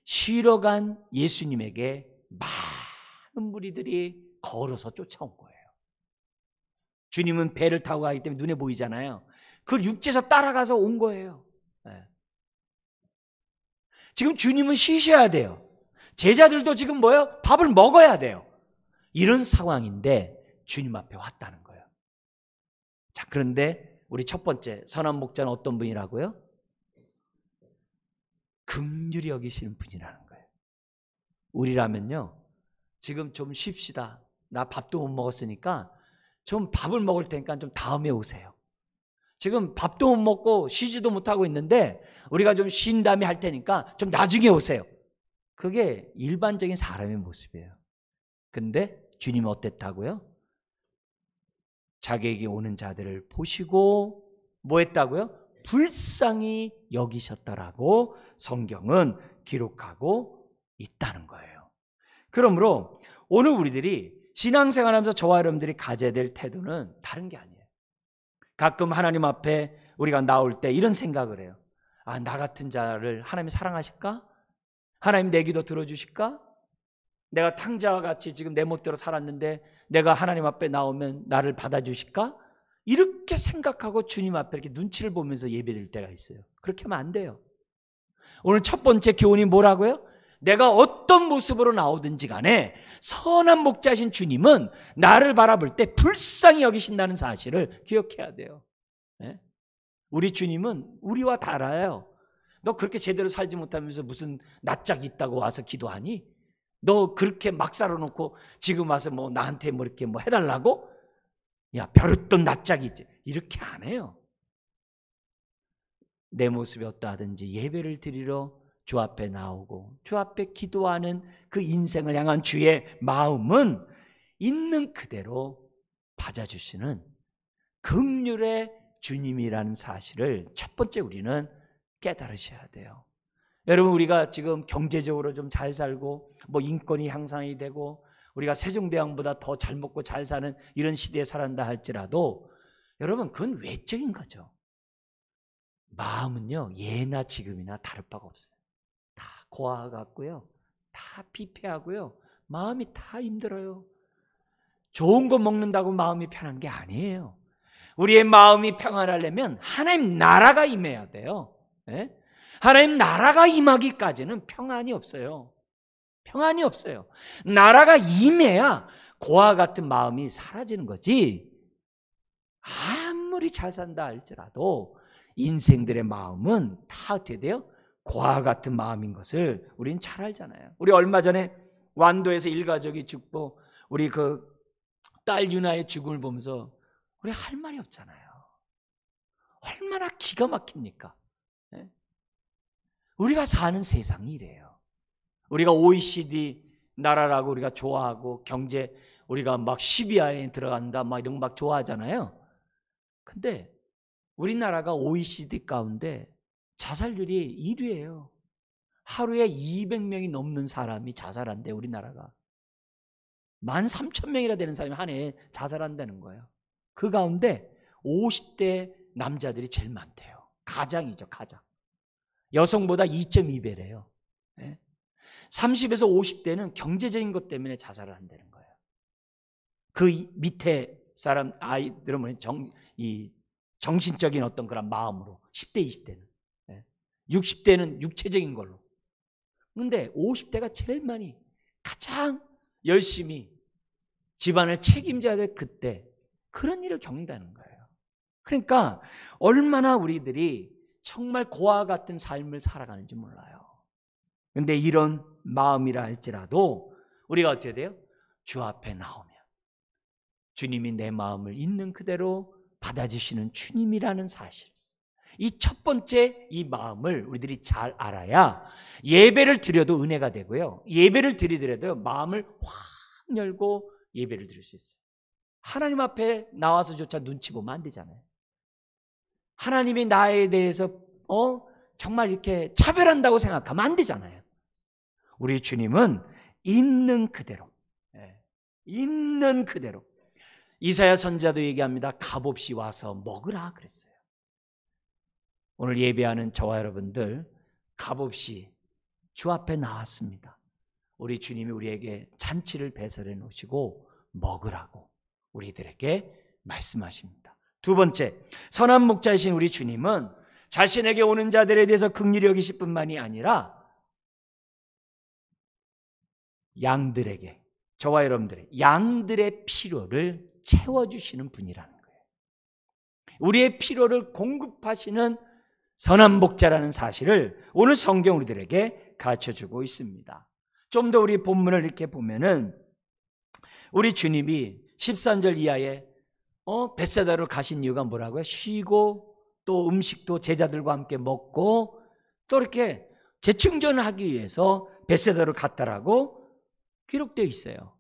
쉬러 간 예수님에게 많은 무리들이 걸어서 쫓아온 거예요. 주님은 배를 타고 가기 때문에 눈에 보이잖아요. 그걸 육지에서 따라가서 온 거예요. 네. 지금 주님은 쉬셔야 돼요. 제자들도 지금 뭐예요? 밥을 먹어야 돼요. 이런 상황인데 주님 앞에 왔다는 거예요. 자, 그런데 우리 첫 번째 선한 목자는 어떤 분이라고요? 긍휼히 여기시는 분이라는 거예요. 우리라면요, 지금 좀 쉽시다. 나 밥도 못 먹었으니까 좀 밥을 먹을 테니까 좀 다음에 오세요. 지금 밥도 못 먹고 쉬지도 못하고 있는데 우리가 좀 쉰 다음에 할 테니까 좀 나중에 오세요. 그게 일반적인 사람의 모습이에요. 근데 주님은 어땠다고요? 자기에게 오는 자들을 보시고 뭐 했다고요? 불쌍히 여기셨다라고 성경은 기록하고 있다는 거예요. 그러므로 오늘 우리들이 신앙생활하면서 저와 여러분들이 가져야 될 태도는 다른 게 아니에요. 가끔 하나님 앞에 우리가 나올 때 이런 생각을 해요. 아, 나 같은 자를 하나님이 사랑하실까? 하나님 내 기도 들어주실까? 내가 탕자와 같이 지금 내 멋대로 살았는데 내가 하나님 앞에 나오면 나를 받아주실까? 이렇게 생각하고 주님 앞에 이렇게 눈치를 보면서 예배드릴 때가 있어요. 그렇게 하면 안 돼요. 오늘 첫 번째 교훈이 뭐라고요? 내가 어떤 모습으로 나오든지 간에 선한 목자신 주님은 나를 바라볼 때 불쌍히 여기신다는 사실을 기억해야 돼요. 네? 우리 주님은 우리와 달라요. 너 그렇게 제대로 살지 못하면서 무슨 낯짝이 있다고 와서 기도하니? 너 그렇게 막 살아놓고 지금 와서 뭐 나한테 뭐 이렇게 뭐 해달라고? 야, 벼릇돈 낯짝이 있지. 이렇게 안 해요. 내 모습이 어떠하든지 예배를 드리러 주 앞에 나오고 주 앞에 기도하는 그 인생을 향한 주의 마음은 있는 그대로 받아주시는 긍휼의 주님이라는 사실을 첫 번째 우리는 깨달으셔야 돼요. 여러분, 우리가 지금 경제적으로 좀 잘 살고 뭐 인권이 향상이 되고 우리가 세종대왕보다 더 잘 먹고 잘 사는 이런 시대에 살았다 할지라도 여러분, 그건 외적인 거죠. 마음은요, 예나 지금이나 다를 바가 없어요. 다 고아 같고요, 다 피폐하고요, 마음이 다 힘들어요. 좋은 거 먹는다고 마음이 편한 게 아니에요. 우리의 마음이 평안하려면 하나님 나라가 임해야 돼요. 네? 하나님 나라가 임하기까지는 평안이 없어요. 평안이 없어요. 나라가 임해야 고아 같은 마음이 사라지는 거지. 아무리 잘 산다 할지라도 인생들의 마음은 다 어떻게 돼요? 고아 같은 마음인 것을 우리는 잘 알잖아요. 우리 얼마 전에 완도에서 일가족이 죽고 우리 그 딸 유나의 죽음을 보면서 우리 할 말이 없잖아요. 얼마나 기가 막힙니까? 네? 우리가 사는 세상이 이래요. 우리가 OECD 나라라고 우리가 좋아하고 경제 우리가 막 10위 안에 들어간다 막 이런 거 막 좋아하잖아요. 근데 우리나라가 OECD 가운데 자살률이 1위예요. 하루에 200명이 넘는 사람이 자살한대. 우리나라가 13,000명이나 되는 사람이 한 해에 자살한다는 거예요. 그 가운데 50대 남자들이 제일 많대요. 가장이죠, 가장. 여성보다 2.2배래요. 30에서 50대는 경제적인 것 때문에 자살을 한다는 거예요. 그 밑에 사람 아이들은 정신적인 어떤 그런 마음으로 10대, 20대는 60대는 육체적인 걸로. 근데 50대가 제일 많이 가장 열심히 집안을 책임져야 될 그때 그런 일을 겪는다는 거예요. 그러니까 얼마나 우리들이 정말 고아 같은 삶을 살아가는지 몰라요. 그런데 이런 마음이라 할지라도 우리가 어떻게 돼요? 주 앞에 나오면 주님이 내 마음을 있는 그대로 받아주시는 주님이라는 사실, 이 첫 번째 이 마음을 우리들이 잘 알아야 예배를 드려도 은혜가 되고요, 예배를 드리더라도 마음을 확 열고 예배를 드릴 수 있어요. 하나님 앞에 나와서조차 눈치 보면 안 되잖아요. 하나님이 나에 대해서 정말 이렇게 차별한다고 생각하면 안 되잖아요. 우리 주님은 있는 그대로, 있는 그대로. 이사야 선지자도 얘기합니다. 값없이 와서 먹으라 그랬어요. 오늘 예배하는 저와 여러분들 값없이 주 앞에 나왔습니다. 우리 주님이 우리에게 잔치를 배설해 놓으시고 먹으라고 우리들에게 말씀하십니다. 두 번째, 선한 목자이신 우리 주님은 자신에게 오는 자들에 대해서 긍휼히 여기실 뿐만이 아니라 양들에게, 저와 여러분들의 양들의 필요를 채워주시는 분이라는 거예요. 우리의 필요를 공급하시는 선한 목자라는 사실을 오늘 성경 우리들에게 가르쳐주고 있습니다. 좀 더 우리 본문을 이렇게 보면은 우리 주님이 13절 이하에 벳세다로 가신 이유가 뭐라고요? 쉬고 또 음식도 제자들과 함께 먹고 또 이렇게 재충전을 하기 위해서 벳세다로 갔다라고 기록되어 있어요.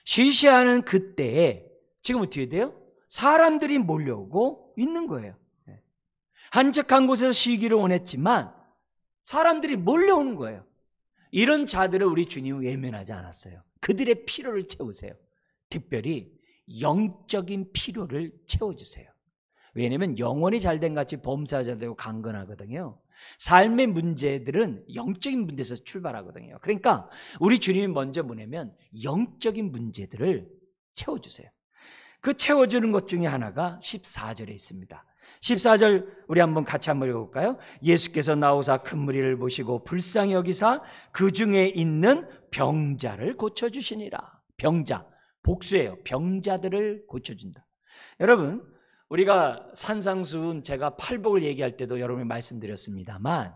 쉬쉬하는 그때에 지금 어떻게 돼요? 사람들이 몰려오고 있는 거예요. 한적한 곳에서 쉬기를 원했지만 사람들이 몰려오는 거예요. 이런 자들을 우리 주님은 외면하지 않았어요. 그들의 필요를 채우세요. 특별히 영적인 필요를 채워주세요. 왜냐하면 영혼이 잘된 같이 범사자 되고 강건하거든요. 삶의 문제들은 영적인 문제에서 출발하거든요. 그러니까 우리 주님이 먼저 뭐냐면 영적인 문제들을 채워주세요. 그 채워주는 것 중에 하나가 14절에 있습니다. 14절 우리 같이 한번 읽어볼까요? 예수께서 나오사 큰 무리를 보시고 불쌍히 여기사 그 중에 있는 병자를 고쳐주시니라. 병자, 복수예요. 병자들을 고쳐준다. 여러분, 우리가 산상수훈 제가 팔복을 얘기할 때도 여러분이 말씀드렸습니다만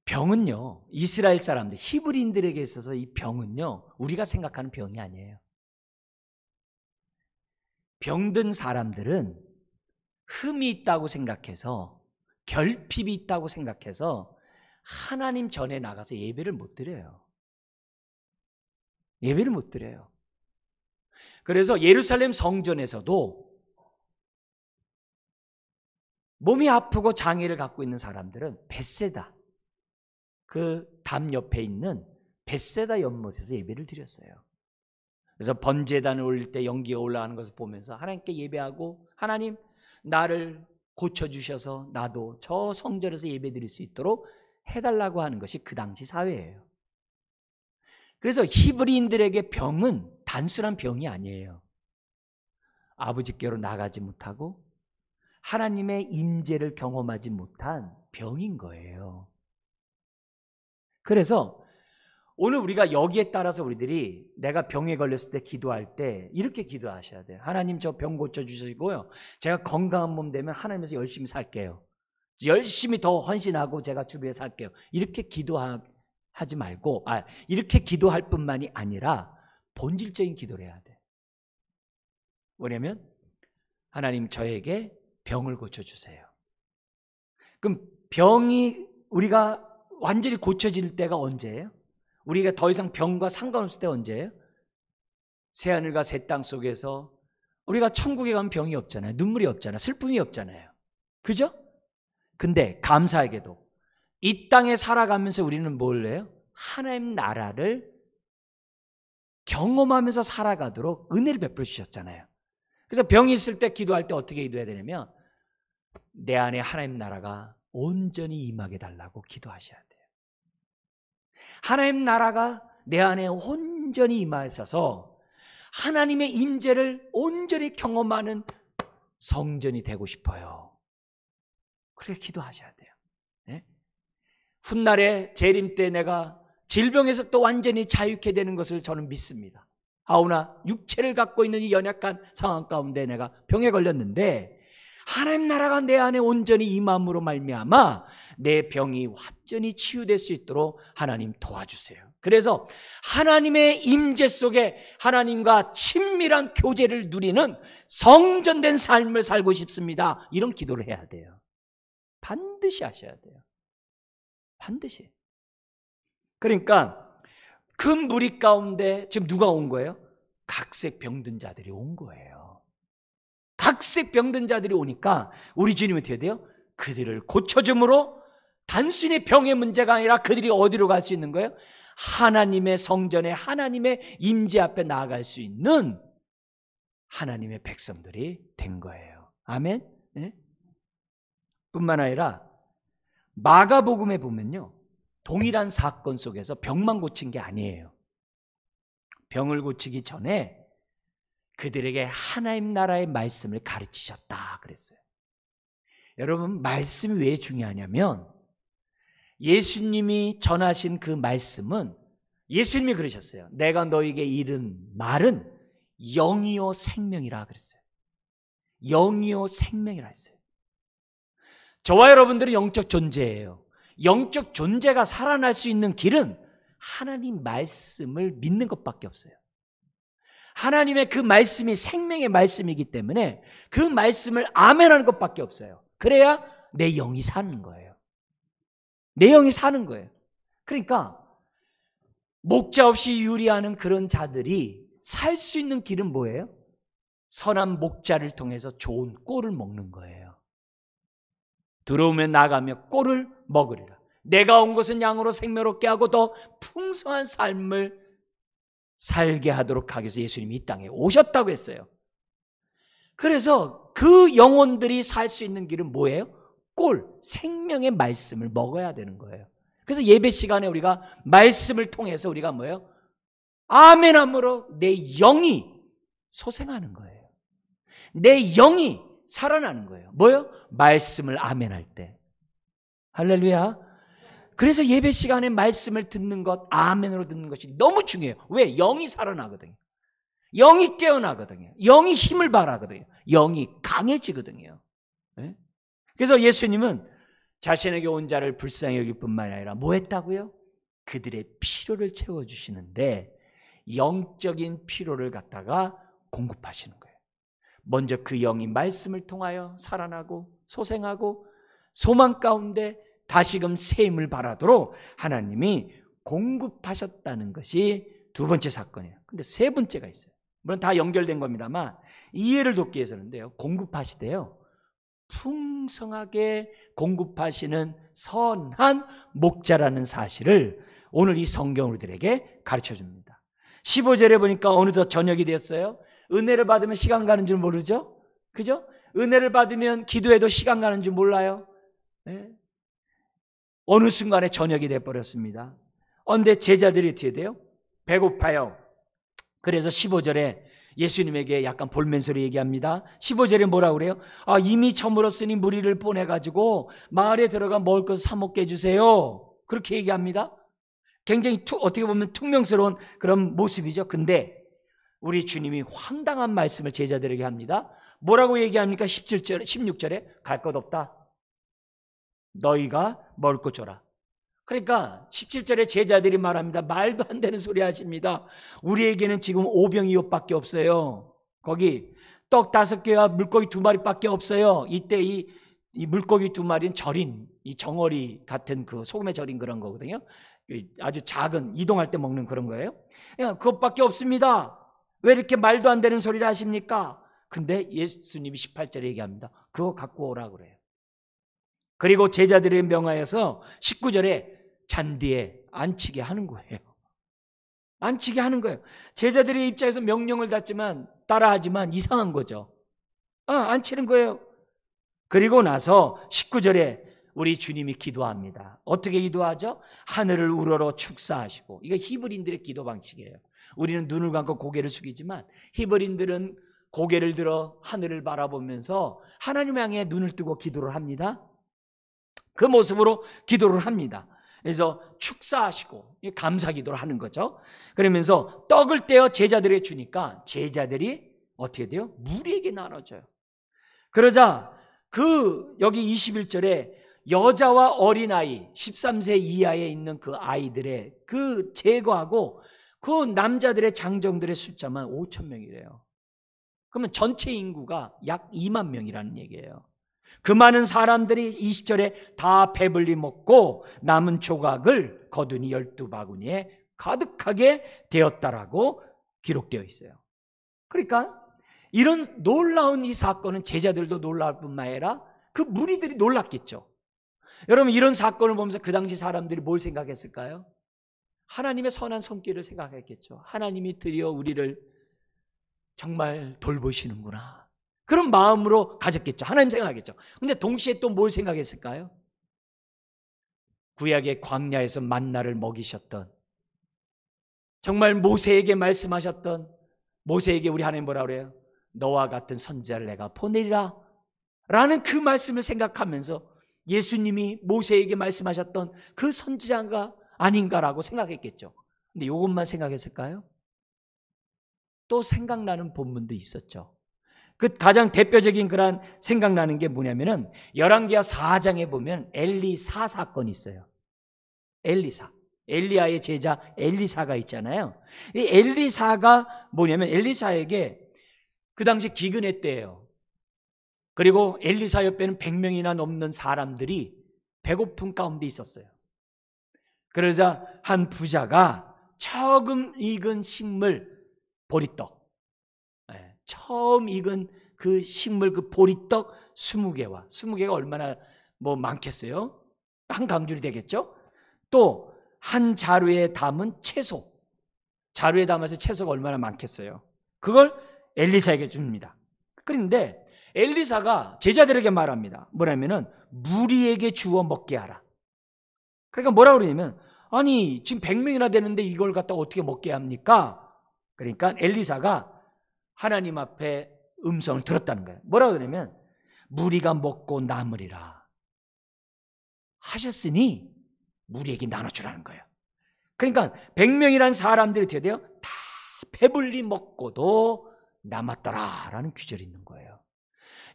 병은요, 이스라엘 사람들, 히브리인들에게 있어서 이 병은요, 우리가 생각하는 병이 아니에요. 병든 사람들은 흠이 있다고 생각해서, 결핍이 있다고 생각해서 하나님 전에 나가서 예배를 못 드려요. 예배를 못 드려요. 그래서 예루살렘 성전에서도 몸이 아프고 장애를 갖고 있는 사람들은 벳세다, 그 담 옆에 있는 벳세다 연못에서 예배를 드렸어요. 그래서 번제단을 올릴 때 연기가 올라가는 것을 보면서 하나님께 예배하고, 하나님 나를 고쳐주셔서 나도 저 성전에서 예배 드릴 수 있도록 해달라고 하는 것이 그 당시 사회예요. 그래서 히브리인들에게 병은 단순한 병이 아니에요. 아버지께로 나가지 못하고 하나님의 임재를 경험하지 못한 병인 거예요. 그래서 오늘 우리가 여기에 따라서 우리들이 내가 병에 걸렸을 때 기도할 때 이렇게 기도하셔야 돼요. 하나님 저 병 고쳐주시고요, 제가 건강한 몸 되면 하나님께서 열심히 살게요. 열심히 더 헌신하고 제가 주변에 살게요. 이렇게 기도하지 말고, 이렇게 기도할 뿐만이 아니라 본질적인 기도를 해야 돼. 뭐냐면 하나님 저에게 병을 고쳐주세요. 그럼 병이 우리가 완전히 고쳐질 때가 언제예요? 우리가 더 이상 병과 상관없을 때 언제예요? 새하늘과 새 땅 속에서 우리가 천국에 가면 병이 없잖아요. 눈물이 없잖아요. 슬픔이 없잖아요. 그죠? 근데 감사하게도 이 땅에 살아가면서 우리는 뭘 해요? 하나님 나라를 경험하면서 살아가도록 은혜를 베풀어 주셨잖아요. 그래서 병이 있을 때 기도할 때 어떻게 기도해야 되냐면 내 안에 하나님 나라가 온전히 임하게 달라고 기도하셔야 돼요. 하나님 나라가 내 안에 온전히 임하셔서 하나님의 임재를 온전히 경험하는 성전이 되고 싶어요. 그렇게 기도하셔야 돼요. 네? 훗날에 재림 때 내가 질병에서 또 완전히 자유케 되는 것을 저는 믿습니다. 아우나 육체를 갖고 있는 이 연약한 상황 가운데 내가 병에 걸렸는데 하나님 나라가 내 안에 온전히 임함으로 말미암아 내 병이 완전히 치유될 수 있도록 하나님 도와주세요. 그래서 하나님의 임재 속에 하나님과 친밀한 교제를 누리는 성전된 삶을 살고 싶습니다. 이런 기도를 해야 돼요. 반드시 하셔야 돼요. 반드시. 그러니까 그 무리 가운데 지금 누가 온 거예요? 각색 병든 자들이 온 거예요. 각색 병든 자들이 오니까 우리 주님은 어떻게 돼요? 그들을 고쳐줌으로 단순히 병의 문제가 아니라 그들이 어디로 갈 수 있는 거예요? 하나님의 성전에 하나님의 임재 앞에 나아갈 수 있는 하나님의 백성들이 된 거예요. 아멘? 네? 뿐만 아니라 마가복음에 보면요, 동일한 사건 속에서 병만 고친 게 아니에요. 병을 고치기 전에 그들에게 하나님 나라의 말씀을 가르치셨다 그랬어요. 여러분, 말씀이 왜 중요하냐면 예수님이 전하신 그 말씀은 예수님이 그러셨어요. 내가 너에게 이른 말은 영이요 생명이라 그랬어요. 영이요 생명이라 했어요. 저와 여러분들은 영적 존재예요. 영적 존재가 살아날 수 있는 길은 하나님 말씀을 믿는 것밖에 없어요. 하나님의 그 말씀이 생명의 말씀이기 때문에 그 말씀을 아멘하는 것밖에 없어요. 그래야 내 영이 사는 거예요. 내 영이 사는 거예요. 그러니까 목자 없이 유리하는 그런 자들이 살 수 있는 길은 뭐예요? 선한 목자를 통해서 좋은 꼴을 먹는 거예요. 들어오면 나가며 꼴을 먹으리라. 내가 온 것은 양으로 생명롭게 하고 더 풍성한 삶을 살게 하도록 하기 위해서 예수님이 이 땅에 오셨다고 했어요. 그래서 그 영혼들이 살 수 있는 길은 뭐예요? 꼴, 생명의 말씀을 먹어야 되는 거예요. 그래서 예배 시간에 우리가 말씀을 통해서 우리가 뭐예요? 아멘함으로 내 영이 소생하는 거예요. 내 영이 살아나는 거예요. 뭐요? 말씀을 아멘할 때. 할렐루야. 그래서 예배 시간에 말씀을 듣는 것, 아멘으로 듣는 것이 너무 중요해요. 왜? 영이 살아나거든요. 영이 깨어나거든요. 영이 힘을 발하거든요. 영이 강해지거든요. 네? 그래서 예수님은 자신에게 온 자를 불쌍히 여길 뿐만 아니라 뭐 했다고요? 그들의 필요를 채워주시는데 영적인 필요를 갖다가 공급하시는 거예요. 먼저 그 영이 말씀을 통하여 살아나고 소생하고 소망 가운데 다시금 새 힘을 발하도록 하나님이 공급하셨다는 것이 두 번째 사건이에요. 근데 세 번째가 있어요. 물론 다 연결된 겁니다만 이해를 돕기 위해서는데요, 공급하시대요. 풍성하게 공급하시는 선한 목자라는 사실을 오늘 이 성경 우리들에게 가르쳐줍니다. 15절에 보니까 어느덧 저녁이 되었어요. 은혜를 받으면 시간 가는 줄 모르죠? 그죠? 은혜를 받으면 기도해도 시간 가는 줄 몰라요. 네? 어느 순간에 저녁이 돼버렸습니다. 그런데 제자들이 어떻게 돼요? 배고파요. 그래서 15절에 예수님에게 약간 볼멘소리 얘기합니다. 15절에 뭐라고 그래요? 이미 저물었으니 무리를 보내가지고 마을에 들어가 먹을 것을 사 먹게 해주세요. 그렇게 얘기합니다. 굉장히 어떻게 보면 퉁명스러운 그런 모습이죠. 근데 우리 주님이 황당한 말씀을 제자들에게 합니다. 뭐라고 얘기합니까? 16절에 갈 것 없다. 너희가 먹을 것 줘라. 그러니까 17절에 제자들이 말합니다. 말도 안 되는 소리 하십니다. 우리에게는 지금 5병2호밖에 없어요. 거기 떡 5개와 물고기 2마리밖에 없어요. 이때 이 이 물고기 2마리는 절인, 이 정어리 같은 그 소금에 절인 그런 거거든요. 아주 작은, 이동할 때 먹는 그런 거예요. 그냥 그것밖에 없습니다. 왜 이렇게 말도 안 되는 소리를 하십니까? 근데 예수님이 18절에 얘기합니다. 그거 갖고 오라 그래요. 그리고 제자들의 명하여서 19절에 잔디에 앉히게 하는 거예요. 앉히게 하는 거예요. 제자들의 입장에서 명령을 따라하지만 이상한 거죠. 앉히는 거예요. 그리고 나서 19절에 우리 주님이 기도합니다. 어떻게 기도하죠? 하늘을 우러러 축사하시고. 이거 히브리인들의 기도 방식이에요. 우리는 눈을 감고 고개를 숙이지만 히브리인들은 고개를 들어 하늘을 바라보면서 하나님 향해 눈을 뜨고 기도를 합니다. 그 모습으로 기도를 합니다. 그래서 축사하시고 감사 기도를 하는 거죠. 그러면서 떡을 떼어 제자들에게 주니까 제자들이 어떻게 돼요? 무리에게 나눠줘요. 그러자 여기 21절에 여자와 어린아이 13세 이하에 있는 그 아이들의 그 제거하고 그 남자들의 장정들의 숫자만 5천 명이래요. 그러면 전체 인구가 약 2만 명이라는 얘기예요. 그 많은 사람들이 20절에 다 배불리 먹고 남은 조각을 거두니 12바구니에 가득하게 되었다라고 기록되어 있어요. 그러니까 이런 놀라운 이 사건은 제자들도 놀라울 뿐만 아니라 그 무리들이 놀랐겠죠. 여러분, 이런 사건을 보면서 그 당시 사람들이 뭘 생각했을까요? 하나님의 선한 손길을 생각했겠죠. 하나님이 드디어 우리를 정말 돌보시는구나, 그런 마음으로 가졌겠죠. 하나님 생각하겠죠. 근데 동시에 또 뭘 생각했을까요? 구약의 광야에서 만나를 먹이셨던, 정말 모세에게 말씀하셨던, 모세에게 우리 하나님 뭐라 그래요? 너와 같은 선지자를 내가 보내리라 라는 그 말씀을 생각하면서 예수님이 모세에게 말씀하셨던 그 선지자가 아닌가라고 생각했겠죠. 근데 이것만 생각했을까요? 또 생각나는 본문도 있었죠. 그 가장 대표적인 그런 생각나는 게 뭐냐면은 열왕기하 4장에 보면 엘리사 사건이 있어요. 엘리사, 엘리야의 제자 엘리사가 있잖아요. 이 엘리사가 뭐냐면 엘리사에게 그 당시 기근의 때예요. 그리고 엘리사 옆에는 100명이나 넘는 사람들이 배고픈 가운데 있었어요. 그러자 한 부자가 처음 익은 식물 보리떡, 처음 익은 그 식물 그 보리떡 20개가 얼마나 많겠어요? 한 강줄이 되겠죠? 또 한 자루에 담은 채소, 자루에 담아서 채소가 얼마나 많겠어요? 그걸 엘리사에게 줍니다. 그런데 엘리사가 제자들에게 말합니다. 뭐냐면은 무리에게 주어 먹게 하라. 그러니까 뭐라고 그러냐면, 아니 지금 100명이나 되는데 이걸 갖다가 어떻게 먹게 합니까? 그러니까 엘리사가 하나님 앞에 음성을 들었다는 거예요. 뭐라고 그러냐면 무리가 먹고 남으리라 하셨으니 무리에게 나눠주라는 거예요. 그러니까 100명이란 사람들이 어떻게 돼요? 다 배불리 먹고도 남았더라라는 규절이 있는 거예요.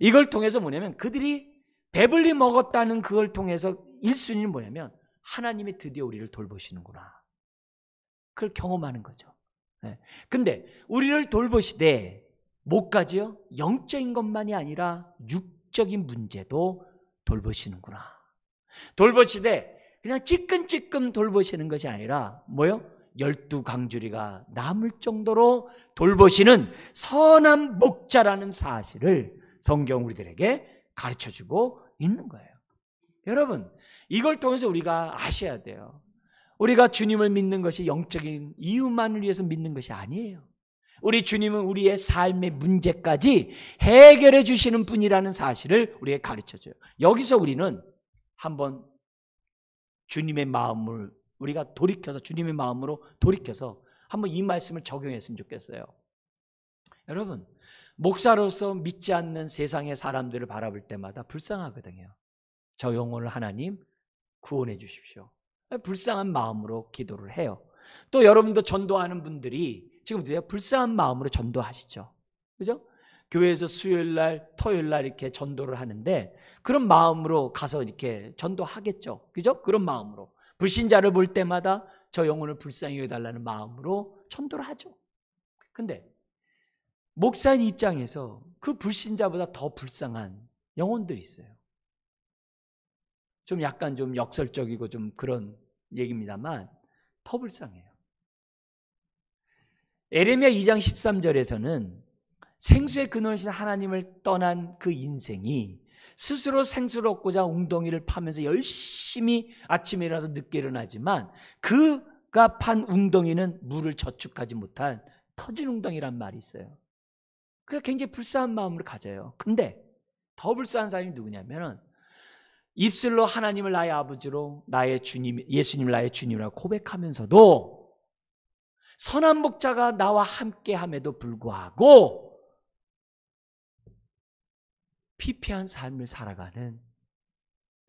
이걸 통해서 뭐냐면 그들이 배불리 먹었다는 그걸 통해서 1순위는 뭐냐면 하나님이 드디어 우리를 돌보시는구나, 그걸 경험하는 거죠. 근데 우리를 돌보시되 뭐까지요? 영적인 것만이 아니라 육적인 문제도 돌보시는구나. 돌보시되 그냥 찔끔찔끔 돌보시는 것이 아니라 뭐요? 12강주리가 남을 정도로 돌보시는 선한 목자라는 사실을 성경 우리들에게 가르쳐주고 있는 거예요. 여러분, 이걸 통해서 우리가 아셔야 돼요. 우리가 주님을 믿는 것이 영적인 이유만을 위해서 믿는 것이 아니에요. 우리 주님은 우리의 삶의 문제까지 해결해 주시는 분이라는 사실을 우리에게 가르쳐줘요. 여기서 우리는 한번 주님의 마음을 우리가 돌이켜서, 주님의 마음으로 돌이켜서 한번 이 말씀을 적용했으면 좋겠어요. 여러분, 목사로서 믿지 않는 세상의 사람들을 바라볼 때마다 불쌍하거든요. 저 영혼을 하나님 구원해 주십시오. 불쌍한 마음으로 기도를 해요. 또 여러분도 전도하는 분들이 지금 불쌍한 마음으로 전도하시죠. 그죠? 교회에서 수요일날, 토요일날 이렇게 전도를 하는데 그런 마음으로 가서 이렇게 전도하겠죠. 그죠? 그런 마음으로. 불신자를 볼 때마다 저 영혼을 불쌍히 여겨달라는 마음으로 전도를 하죠. 근데 목사님 입장에서 그 불신자보다 더 불쌍한 영혼들이 있어요. 좀 약간 좀 역설적이고 좀 그런 얘기입니다만 더 불쌍해요. 에레미야 2장 13절에서는 생수의 근원이신 하나님을 떠난 그 인생이 스스로 생수를 얻고자 웅덩이를 파면서 열심히 아침에 일어나서 늦게 일어나지만 그가 판 웅덩이는 물을 저축하지 못한 터진 웅덩이란 말이 있어요. 그래서 굉장히 불쌍한 마음을 가져요. 근데 더 불쌍한 사람이 누구냐면 입술로 하나님을 나의 아버지로 나의 주님, 예수님을 나의 주님이라고 고백하면서도 선한 목자가 나와 함께함에도 불구하고 피폐한 삶을 살아가는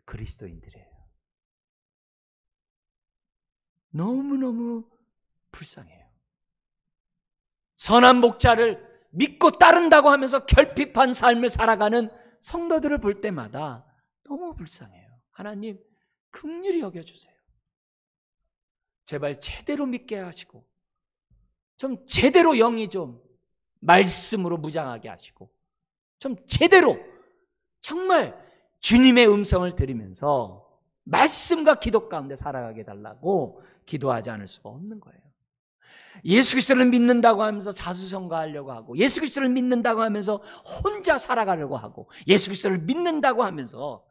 그리스도인들이에요. 너무너무 불쌍해요. 선한 목자를 믿고 따른다고 하면서 결핍한 삶을 살아가는 성도들을 볼 때마다 너무 불쌍해요. 하나님, 긍휼히 여겨주세요. 제발 제대로 믿게 하시고 좀 제대로 영이 좀 말씀으로 무장하게 하시고 좀 제대로 정말 주님의 음성을 들으면서 말씀과 기도 가운데 살아가게 달라고 기도하지 않을 수가 없는 거예요. 예수 그리스도를 믿는다고 하면서 자수성가하려고 하고 예수 그리스도를 믿는다고 하면서 혼자 살아가려고 하고 예수 그리스도를 믿는다고 하면서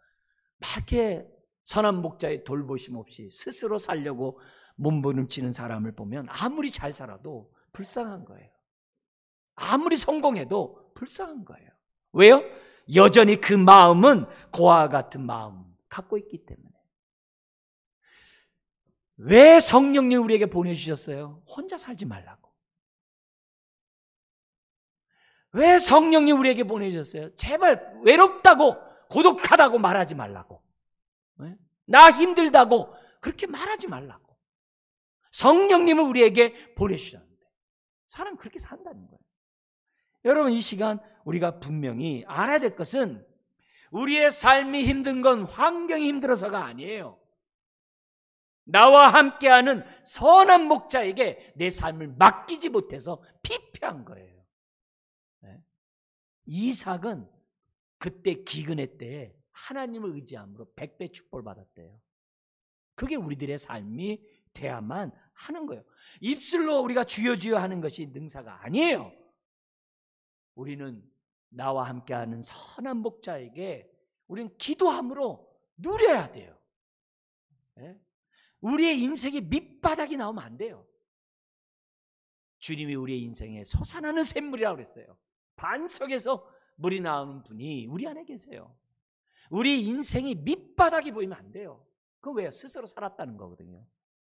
막 이렇게 선한 목자의 돌보심 없이 스스로 살려고 몸부림치는 사람을 보면 아무리 잘 살아도 불쌍한 거예요. 아무리 성공해도 불쌍한 거예요. 왜요? 여전히 그 마음은 고아와 같은 마음 갖고 있기 때문에. 왜 성령님 우리에게 보내주셨어요? 혼자 살지 말라고. 왜 성령님 우리에게 보내주셨어요? 제발 외롭다고 고독하다고 말하지 말라고. 나 힘들다고 그렇게 말하지 말라고. 성령님을 우리에게 보내주셨는데 사람은 그렇게 산다는 거예요. 여러분, 이 시간 우리가 분명히 알아야 될 것은 우리의 삶이 힘든 건 환경이 힘들어서가 아니에요. 나와 함께하는 선한 목자에게 내 삶을 맡기지 못해서 피폐한 거예요. 이삭은 그때 기근의 때에 하나님을 의지함으로 100배 축복을 받았대요. 그게 우리들의 삶이 돼야만 하는 거예요. 입술로 우리가 주여 주여 하는 것이 능사가 아니에요. 우리는 나와 함께하는 선한 목자에게 우리는 기도함으로 누려야 돼요. 우리의 인생에 밑바닥이 나오면 안 돼요. 주님이 우리의 인생에 솟아나는 샘물이라고 그랬어요. 반석에서 물이 나오는 분이 우리 안에 계세요. 우리 인생이 밑바닥이 보이면 안 돼요. 그거 왜요? 스스로 살았다는 거거든요.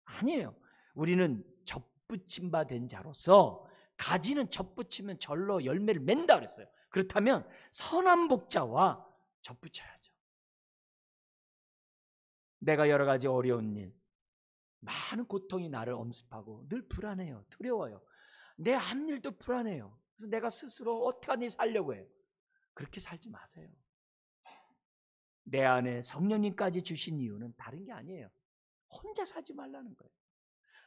아니에요. 우리는 접붙임 바 된 자로서 가지는 접붙이면 절로 열매를 맺는다 그랬어요. 그렇다면 선한 목자와 접붙여야죠. 내가 여러 가지 어려운 일, 많은 고통이 나를 엄습하고 늘 불안해요. 두려워요. 내 앞일도 불안해요. 그래서 내가 스스로 어떻게 살려고 해요. 그렇게 살지 마세요. 내 안에 성령님까지 주신 이유는 다른 게 아니에요. 혼자 살지 말라는 거예요.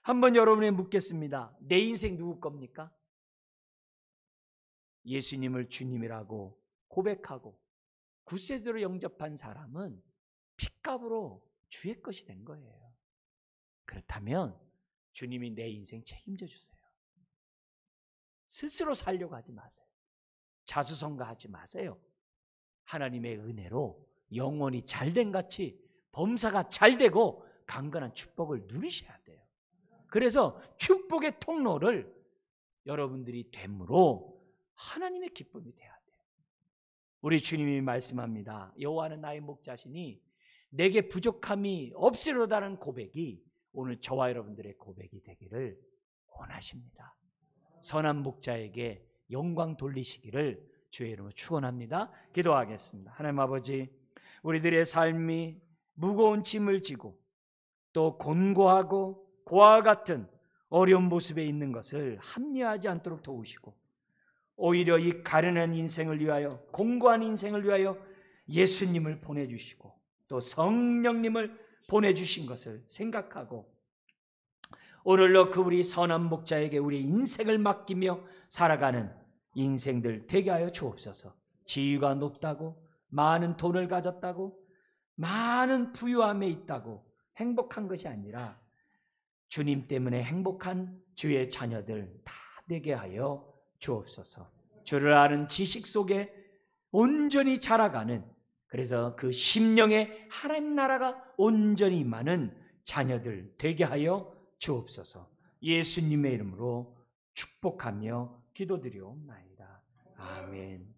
한번 여러분에 묻겠습니다. 내 인생 누구 겁니까? 예수님을 주님이라고 고백하고 구세주로 영접한 사람은 핏값으로 주의 것이 된 거예요. 그렇다면 주님이 내 인생 책임져 주세요. 스스로 살려고 하지 마세요. 자수성가하지 마세요. 하나님의 은혜로 영원히 잘된 같이 범사가 잘되고 강건한 축복을 누리셔야 돼요. 그래서 축복의 통로를 여러분들이 됨으로 하나님의 기쁨이 돼야 돼요. 우리 주님이 말씀합니다. 여호와는 나의 목자시니 내게 부족함이 없으리로다는 고백이 오늘 저와 여러분들의 고백이 되기를 원하십니다. 선한 목자에게 영광 돌리시기를 주의 이름으로 축원합니다. 기도하겠습니다. 하나님 아버지, 우리들의 삶이 무거운 짐을 지고 또 곤고하고 고아와 같은 어려운 모습에 있는 것을 합리화하지 않도록 도우시고 오히려 이 가련한 인생을 위하여 공고한 인생을 위하여 예수님을 보내주시고 또 성령님을 보내주신 것을 생각하고 오늘로 그 우리 선한 목자에게 우리 인생을 맡기며 살아가는 인생들 되게 하여 주옵소서. 지위가 높다고 많은 돈을 가졌다고 많은 부유함에 있다고 행복한 것이 아니라 주님 때문에 행복한 주의 자녀들 다 되게 하여 주옵소서. 주를 아는 지식 속에 온전히 자라가는, 그래서 그 심령에 하나님 나라가 온전히 임하는 자녀들 되게 하여 주옵소서. 예수님의 이름으로 축복하며 기도드리옵나이다. 아멘.